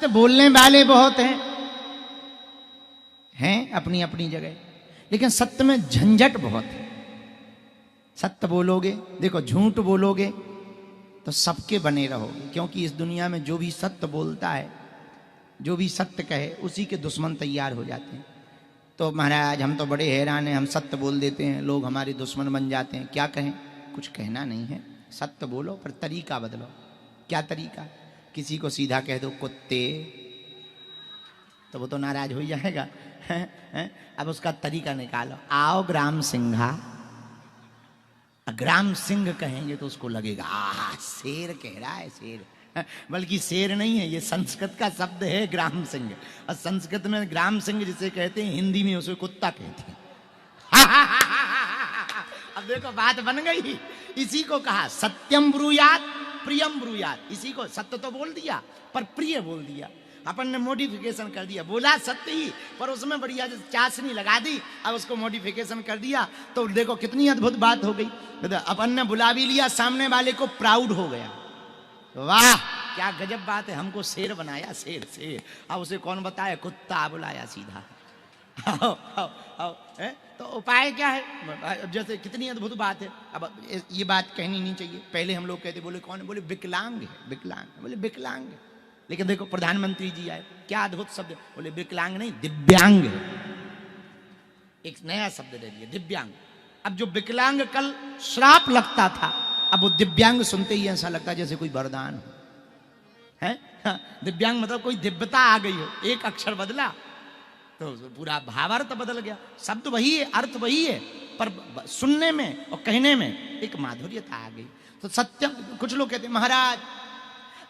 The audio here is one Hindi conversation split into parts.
सत्य बोलने वाले बहुत हैं अपनी अपनी जगह, लेकिन सत्य में झंझट बहुत है। सत्य बोलोगे, देखो झूठ बोलोगे तो सबके बने रहोगे, क्योंकि इस दुनिया में जो भी सत्य बोलता है, जो भी सत्य कहे, उसी के दुश्मन तैयार हो जाते हैं। तो महाराज हम तो बड़े हैरान हैं, हम सत्य बोल देते हैं, लोग हमारे दुश्मन बन जाते हैं। क्या कहें, कुछ कहना नहीं है, सत्य बोलो पर तरीका बदलो। क्या तरीका? किसी को सीधा कह दो कुत्ते, तो वो तो नाराज हो जाएगा। अब उसका तरीका निकालो, आओ ग्राम सिंघा। ग्राम सिंह कहेंगे तो उसको लगेगा शेर कह रहा है, शेर। बल्कि शेर नहीं है, ये संस्कृत का शब्द है ग्राम सिंह, और संस्कृत में ग्राम सिंह जिसे कहते हैं, हिंदी में उसे कुत्ता कहते हैं। अब देखो बात बन गई। इसी को कहा सत्यम ब्रूयात प्रियम ब्रूयात। इसी को सत्य तो बोल दिया पर प्रिय बोल दिया, अपन ने मॉडिफिकेशन कर दिया। बोला सत्य ही पर उसमें बढ़िया चाशनी लगा दी, अब उसको मॉडिफिकेशन कर दिया, तो देखो कितनी अद्भुत बात हो गई। अपन ने बुला भी लिया, सामने वाले को प्राउड हो गया, वाह क्या गजब बात है, हमको शेर बनाया, शेर शेर। अब उसे कौन बताए, कुत्ता बुलाया सीधा। आओ, आओ, आओ, तो उपाय क्या है? जैसे कितनी अद्भुत बात है। अब ये बात कहनी नहीं चाहिए, पहले हम लोग कहते, बोले कौन? बोले विकलांग है, विकलांग। बोले विकलांग है, लेकिन देखो प्रधानमंत्री जी आए, क्या अद्भुत शब्द, बोले विकलांग नहीं दिव्यांग है। एक नया शब्द दे दिया, दिव्यांग। अब जो विकलांग कल श्राप लगता था, अब वो दिव्यांग सुनते ही ऐसा लगता जैसे कोई वरदान हो, है? दिव्यांग मतलब कोई दिव्यता आ गई हो, एक अक्षर बदला तो पूरा भावार्थ बदल गया। शब्द वही है, अर्थ वही है, पर सुनने में और कहने में एक माधुर्यता आ गई। तो सत्य, कुछ लोग कहते हैं महाराज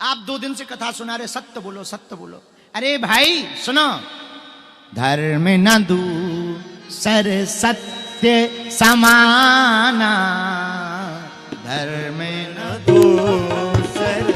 आप 2 दिन से कथा सुना रहे, सत्य बोलो, सत्य बोलो। अरे भाई सुनो, धर्म न दूसर सत्य समाना, धर्म न दूसर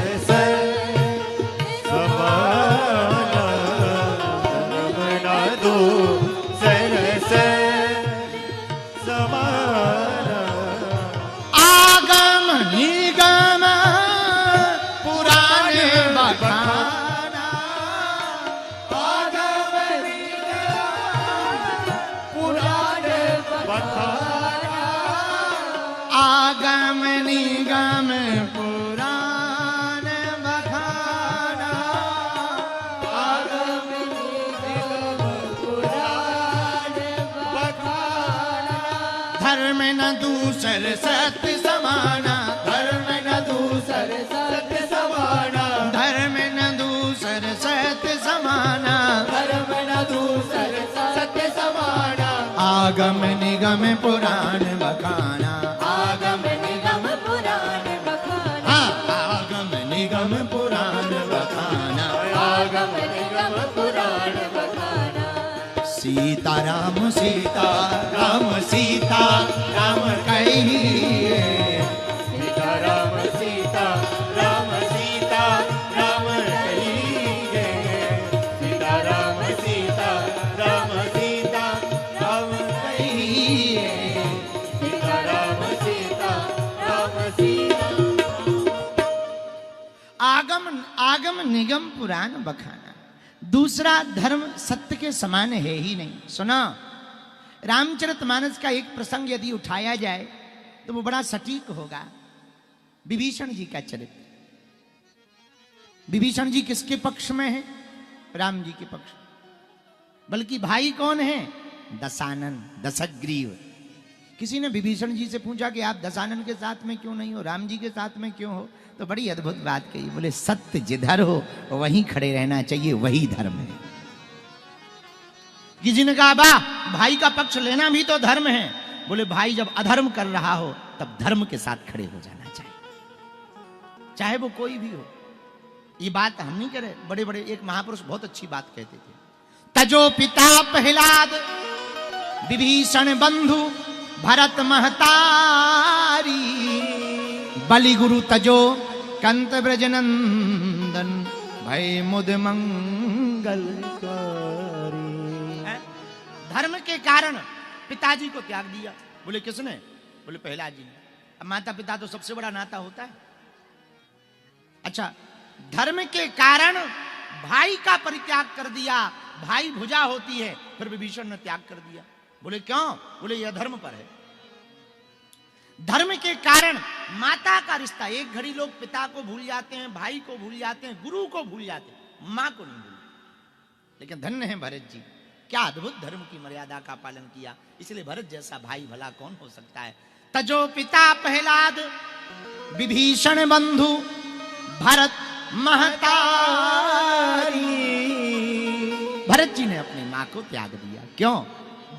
सत्य समाना, धर्म न दूसर सत्य समाना, धर्म न दूसर सत्य समाना, धर्म न दूसर सत्य समाना। आगम निगम पुराण बखाना, आगम निगम पुराण बखाना, आगम निगम पुराण बखाना, आगम निगम पुराण बखाना। सीता राम सीता राम सीता राम कहिए, सीता राम सीता राम सीता राम कहिए, सीता राम सीता राम सीता राम कहिए, सीता राम सीता राम सीता। आगम आगम निगम पुराण बखाना। दूसरा धर्म सत्य के समान है ही नहीं। सुना, रामचरितमानस का एक प्रसंग यदि उठाया जाए तो वो बड़ा सटीक होगा। विभीषण जी का चरित्र। विभीषण जी किसके पक्ष में है? राम जी के पक्ष। बल्कि भाई कौन है? दशानन, दशग्रीव। किसी ने विभीषण जी से पूछा कि आप दशानन के साथ में क्यों नहीं हो, राम जी के साथ में क्यों हो? तो बड़ी अद्भुत बात कही, बोले सत्य जिधर हो वहीं खड़े रहना चाहिए, वही धर्म है। किसी ने कहा वाह, भाई का पक्ष लेना भी तो धर्म है। बोले भाई जब अधर्म कर रहा हो तब धर्म के साथ खड़े हो जाना चाहिए, चाहे वो कोई भी हो। ये बात हम नहीं करे, बड़े बड़े एक महापुरुष बहुत अच्छी बात कहते थे। तजो पिता प्रहलाद विभीषण बंधु भरत महतारी, बलि गुरु तजो कंत ब्रजनंदन भय मुद मंगल कारी। धर्म के कारण पिताजी को त्याग दिया। बोले किसने? बोले प्रहलाद जी ने। अब माता पिता तो सबसे बड़ा नाता होता है। अच्छा, धर्म के कारण भाई का परित्याग कर दिया। भाई भुजा होती है, फिर विभीषण ने त्याग कर दिया। बोले क्यों? बोले यह धर्म पर है। धर्म के कारण माता का रिश्ता, एक घड़ी लोग पिता को भूल जाते हैं, भाई को भूल जाते हैं, गुरु को भूल जाते हैं, मां को नहीं भूलते। लेकिन धन्य है भरत जी, क्या अद्भुत धर्म की मर्यादा का पालन किया। इसलिए भरत जैसा भाई भला कौन हो सकता है। तजो पिता प्रहलाद विभीषण बंधु भरत महतारी। भरत जी ने अपनी मां को त्याग दिया। क्यों?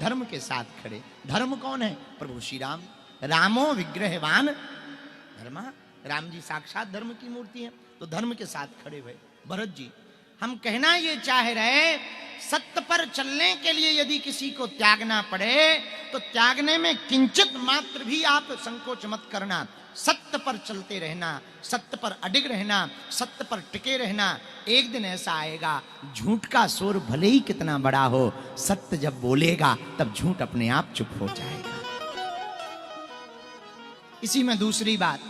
धर्म के साथ खड़े। धर्म कौन है? प्रभु श्री राम। रामो विग्रहवान धर्मा। राम जी साक्षात धर्म की मूर्ति है, तो धर्म के साथ खड़े हुए भरत जी। हम कहना ये चाह रहे, सत्य पर चलने के लिए यदि किसी को त्यागना पड़े तो त्यागने में किंचित मात्र भी आप संकोच मत करना। सत्य पर चलते रहना, सत्य पर अडिग रहना, सत्य पर टिके रहना। एक दिन ऐसा आएगा, झूठ का शोर भले ही कितना बड़ा हो, सत्य जब बोलेगा तब झूठ अपने आप चुप हो जाएगा। इसी में दूसरी बात,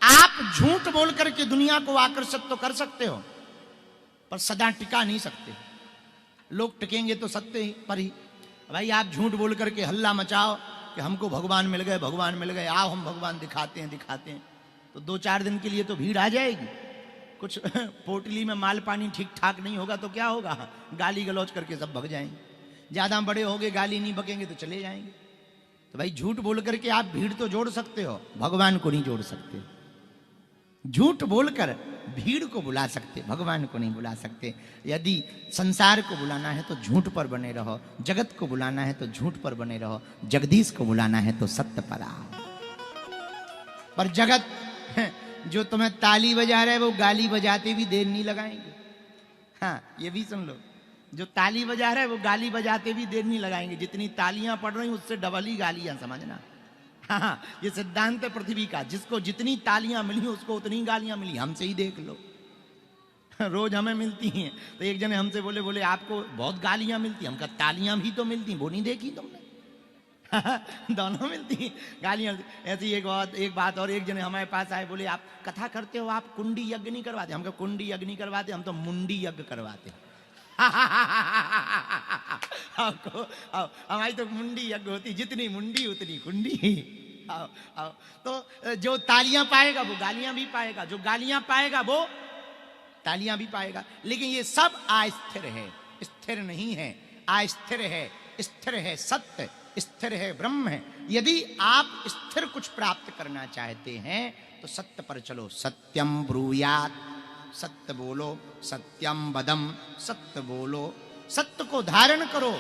आप झूठ बोल करके दुनिया को आकर्षित तो कर सकते हो, पर सदा टिका नहीं सकते। लोग टिकेंगे तो सत्य पर ही। भाई आप झूठ बोल करके हल्ला मचाओ कि हमको भगवान मिल गए, भगवान मिल गए, आओ हम भगवान दिखाते हैं, दिखाते हैं, तो 2-4 दिन के लिए तो भीड़ आ जाएगी। कुछ पोटली में माल पानी ठीक ठाक नहीं होगा तो क्या होगा, गाली गलौज करके सब भग जाएंगे। ज्यादा बड़े होगे, गाली नहीं बकेंगे तो चले जाएंगे। तो भाई झूठ बोल करके आप भीड़ तो जोड़ सकते हो, भगवान को नहीं जोड़ सकते। झूठ बोलकर भीड़ को बुला सकते, भगवान को नहीं बुला सकते। यदि संसार को बुलाना है तो झूठ पर बने रहो, जगत को बुलाना है तो झूठ पर बने रहो, जगदीश को बुलाना है तो सत्य पर आओ। पर जगत जो तुम्हें ताली बजा रहे वो गाली बजाते भी देर नहीं लगाएंगे। हाँ ये भी सुन लो, जो ताली बजा रहे वो गाली बजाते भी देर नहीं लगाएंगे। जितनी तालियां पड़ रही उससे डबल ही गालियां, समझना। हाँ ये सिद्धांत है पृथ्वी का, जिसको जितनी तालियां मिली उसको उतनी गालियां मिली। हमसे ही देख लो, रोज हमें मिलती हैं। तो एक जने हमसे बोले आपको बहुत गालियां मिलती। हमका तालियां भी तो मिलती, वो नहीं देखी तुमने? दोनों मिलती गालियां। ऐसी एक बात और, एक जने हमारे पास आए, बोले आप कथा करते हो, आप कुंडी यज्ञ नहीं करवाते? हमका कुंडी यज्ञ नहीं करवाते, हम तो मुंडी यज्ञ करवाते। आपको हमारी तो मुंडी यज्ञ होती, जितनी मुंडी उतनी कुंडी। आओ आओ। तो जो तालियां पाएगा वो गालियां भी पाएगा, जो गालियां पाएगा वो तालियां भी पाएगा। लेकिन ये सब अस्थिर है, स्थिर नहीं है, अस्थिर है। स्थिर है सत्य, स्थिर है ब्रह्म है। यदि आप स्थिर कुछ प्राप्त करना चाहते हैं तो सत्य पर चलो। सत्यम ब्रूयात, सत्य बोलो, सत्यम वदम, सत्य बोलो, सत्य को धारण करो।